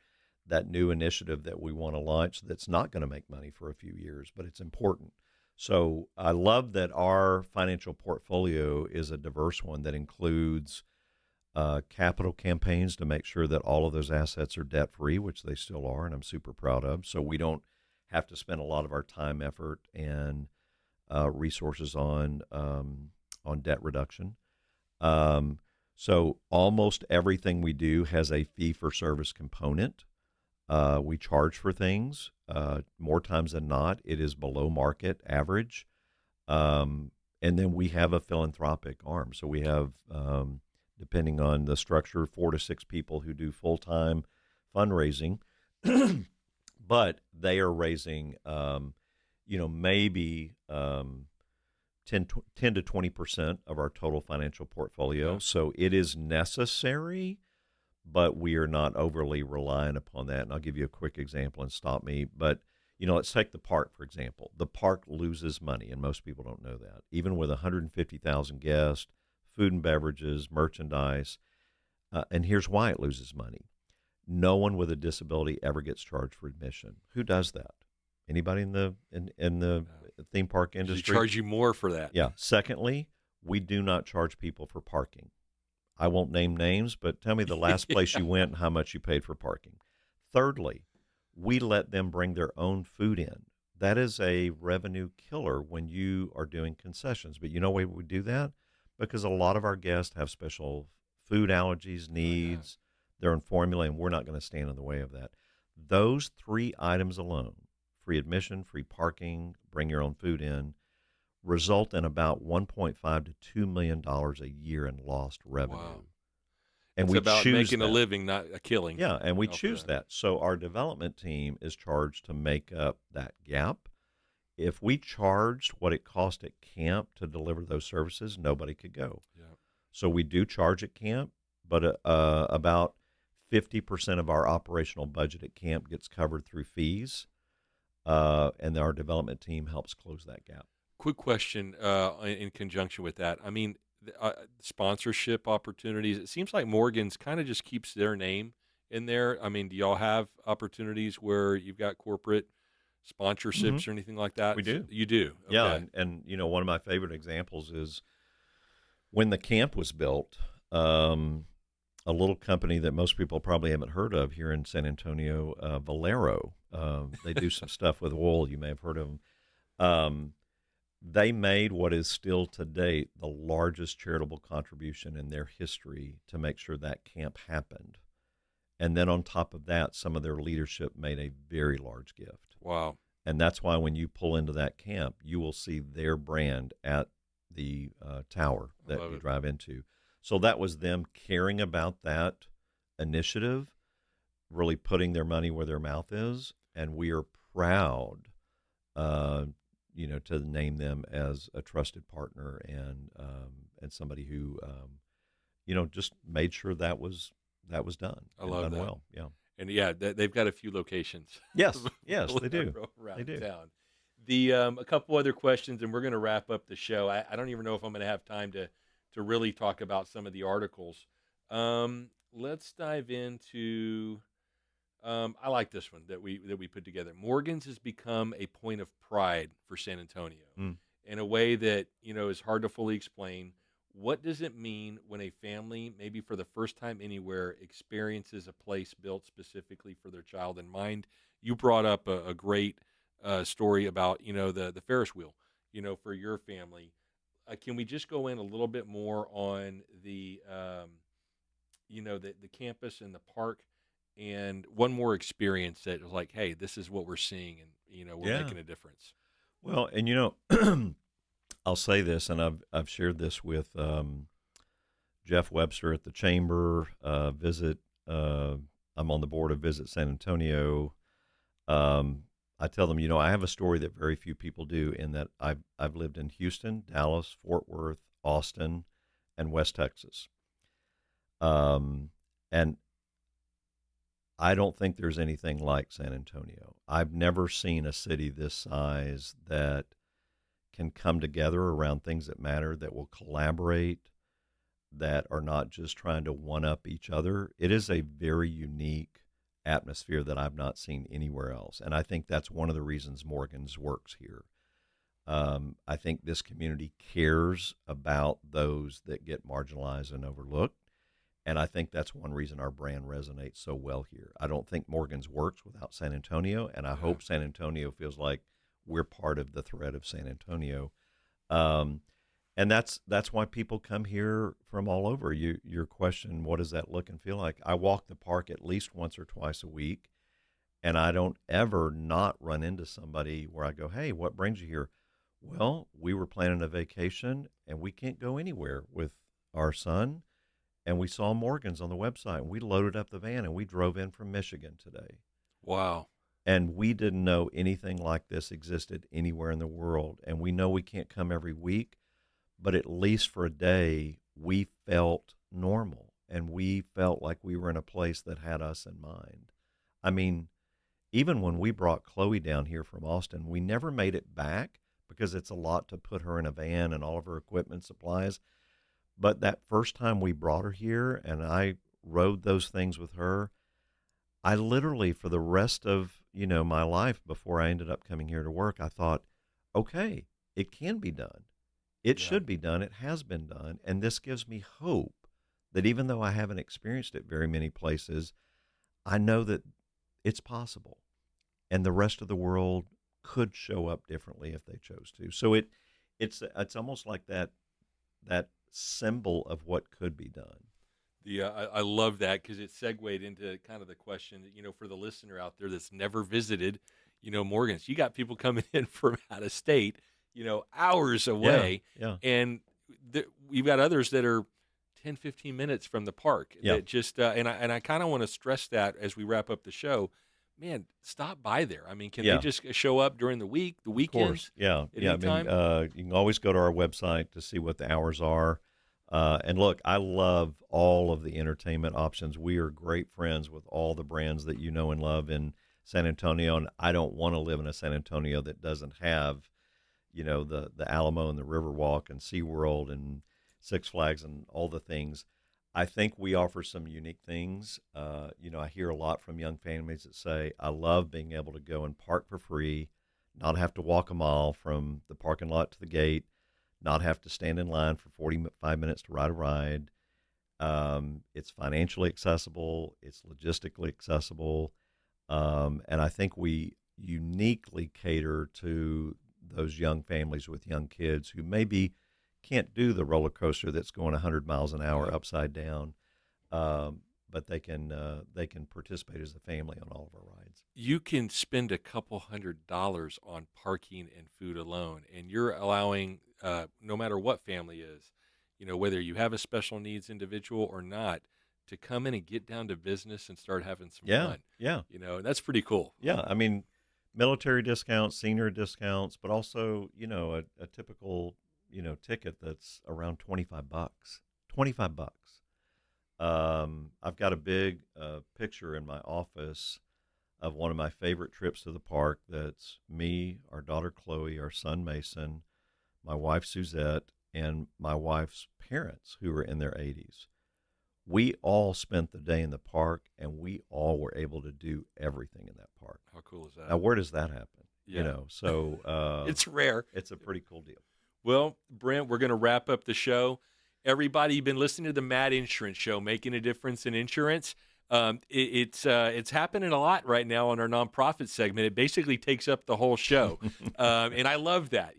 that new initiative that we want to launch that's not going to make money for a few years, but it's important. So I love that our financial portfolio is a diverse one that includes capital campaigns to make sure that all of those assets are debt-free, which they still are, and I'm super proud of. So we don't have to spend a lot of our time, effort, and resources on debt reduction. So almost everything we do has a fee-for-service component. We charge for things. More times than not, it is below market average. And then we have a philanthropic arm. So we have, depending on the structure, 4 to 6 people who do full-time fundraising. But they are raising maybe 10 to 20% of our total financial portfolio. Yeah. So it is necessary, but we are not overly reliant upon that. And I'll give you a quick example and stop me. But, let's take the park, for example. The park loses money, and most people don't know that. Even with 150,000 guests, food and beverages, merchandise. And here's why it loses money. No one with a disability ever gets charged for admission. Who does that? Anybody in the theme park industry? They charge you more for that. Yeah. Secondly, we do not charge people for parking. I won't name names, but tell me the last place you went and how much you paid for parking. Thirdly, we let them bring their own food in. That is a revenue killer when you are doing concessions. But you know why we do that? Because a lot of our guests have special food allergies, needs. They're on formula, and we're not going to stand in the way of that. Those 3 items alone, free admission, free parking, bring your own food in, result in about $1.5 to $2 million a year in lost revenue. Wow. And it's we about choose making that. a living, not a killing. Yeah, and we choose that. So our development team is charged to make up that gap. If we charged what it cost at camp to deliver those services, nobody could go. Yeah. So we do charge at camp, but about 50% of our operational budget at camp gets covered through fees, and our development team helps close that gap. Quick question in conjunction with that. I mean, sponsorship opportunities. It seems like Morgan's kind of just keeps their name in there. I mean, do y'all have opportunities where you've got corporate sponsorships or anything like that? We do. You do? Okay. Yeah, and one of my favorite examples is when the camp was built, a little company that most people probably haven't heard of here in San Antonio, Valero. They do some stuff with wool. You may have heard of them. They made what is still to date the largest charitable contribution in their history to make sure that camp happened. And then on top of that, some of their leadership made a very large gift. Wow. And that's why when you pull into that camp, you will see their brand at the tower that you drive into. So that was them caring about that initiative, really putting their money where their mouth is. And we are proud, to name them as a trusted partner and somebody who, just made sure that was done. I love done that. Well. Yeah. And yeah, they've got a few locations. Yes, they do. Around They do. town. The a couple other questions, and we're going to wrap up the show. I don't even know if I'm going to have time to really talk about some of the articles. Let's dive into. I like this one that we put together. Morgan's has become a point of pride for San Antonio in a way that is hard to fully explain. What does it mean when a family, maybe for the first time anywhere, experiences a place built specifically for their child in mind? You brought up a great story about the Ferris wheel, for your family. Can we just go in a little bit more on the the campus and the park, and one more experience that was like, hey, this is what we're seeing, and we're making a difference. Well, and I'll say this, and I've shared this with Jeff Webster at the Chamber. I'm on the board of Visit San Antonio. I tell them, I have a story that very few people do, in that I've lived in Houston, Dallas, Fort Worth, Austin, and West Texas. And I don't think there's anything like San Antonio. I've never seen a city this size that can come together around things that matter, that will collaborate, that are not just trying to one-up each other. It is a very unique atmosphere that I've not seen anywhere else. And I think that's one of the reasons Morgan's works here. I think this community cares about those that get marginalized and overlooked. And I think that's one reason our brand resonates so well here. I don't think Morgan's works without San Antonio, and I hope San Antonio feels like we're part of the thread of San Antonio. And that's why people come here from all over. Your question, what does that look and feel like? I walk the park at least once or twice a week, and I don't ever not run into somebody where I go, hey, what brings you here? Well, we were planning a vacation, and we can't go anywhere with our son, and we saw Morgan's on the website, and we loaded up the van, and we drove in from Michigan today. Wow. And we didn't know anything like this existed anywhere in the world. And we know we can't come every week, but at least for a day, we felt normal, and we felt like we were in a place that had us in mind. I mean, even when we brought Chloe down here from Austin, we never made it back because it's a lot to put her in a van and all of her equipment, supplies. But that first time we brought her here and I rode those things with her, I literally, for the rest of, my life before I ended up coming here to work, I thought, okay, it can be done. It should be done. It has been done. And this gives me hope that even though I haven't experienced it very many places, I know that it's possible. And the rest of the world could show up differently if they chose to. So it's almost like that symbol of what could be done. I love that, because it segued into kind of the question, for the listener out there that's never visited, Morgan's. You got people coming in from out of state, hours away, and you've got others that are 10, 15 minutes from the park. That just and I kind of want to stress that as we wrap up the show. Man, stop by there. I mean, can they just show up during the week, the weekends? Of course. I mean, you can always go to our website to see what the hours are. And look, I love all of the entertainment options. We are great friends with all the brands that you know and love in San Antonio, and I don't want to live in a San Antonio that doesn't have, the Alamo and the Riverwalk and SeaWorld and Six Flags and all the things. I think we offer some unique things. I hear a lot from young families that say, I love being able to go and park for free, not have to walk a mile from the parking lot to the gate, not have to stand in line for 45 minutes to ride a ride. It's financially accessible. It's logistically accessible. And I think we uniquely cater to those young families with young kids who maybe can't do the roller coaster that's going 100 miles an hour upside down, but they can participate as a family on all of our rides. You can spend a couple $100 on parking and food alone, and you're allowing, no matter what family is, whether you have a special needs individual or not, to come in and get down to business and start having some fun. Yeah. And that's pretty cool. Yeah. I mean, military discounts, senior discounts, but also, a typical, ticket that's around $25. $25. I've got a big picture in my office of one of my favorite trips to the park. That's me, our daughter Chloe, our son Mason, my wife Suzette, and my wife's parents who were in their 80s. We all spent the day in the park, and we all were able to do everything in that park. How cool is that? Now, where does that happen? Yeah. So it's rare. It's a pretty cool deal. Well, Brent, we're going to wrap up the show. Everybody, you've been listening to the Matt Insurance Show, making a difference in insurance. It's happening a lot right now on our nonprofit segment. It basically takes up the whole show, and I love that.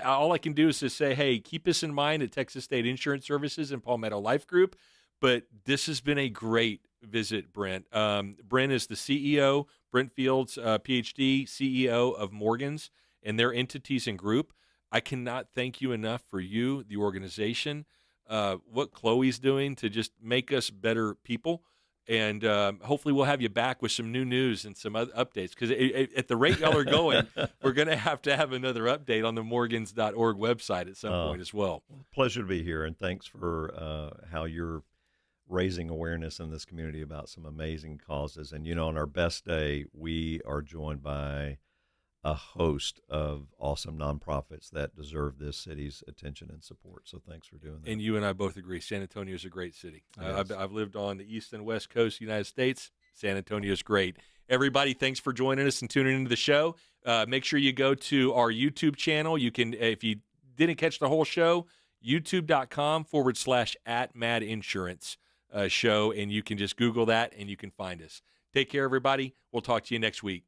All I can do is just say, hey, keep us in mind at Texas State Insurance Services and Palmetto Life Group. But this has been a great visit, Brent. Brent is the CEO, Brent Fields, PhD, CEO of Morgan's and their entities and group. I cannot thank you enough for you, the organization, what Chloe's doing to just make us better people. And hopefully we'll have you back with some new news and some other updates, because at the rate y'all are going, we're going to have another update on the morgans.org website at some point as well. Pleasure to be here, and thanks for how you're raising awareness in this community about some amazing causes. And, on our best day, we are joined by a host of awesome nonprofits that deserve this city's attention and support. So thanks for doing that. And you and I both agree, San Antonio is a great city. Yes. I've lived on the east and west coast of the United States. San Antonio is great. Everybody, thanks for joining us and tuning into the show. Make sure you go to our YouTube channel. You can, if you didn't catch the whole show, youtube.com/@MadInsurance show, and you can just Google that and you can find us. Take care, everybody. We'll talk to you next week.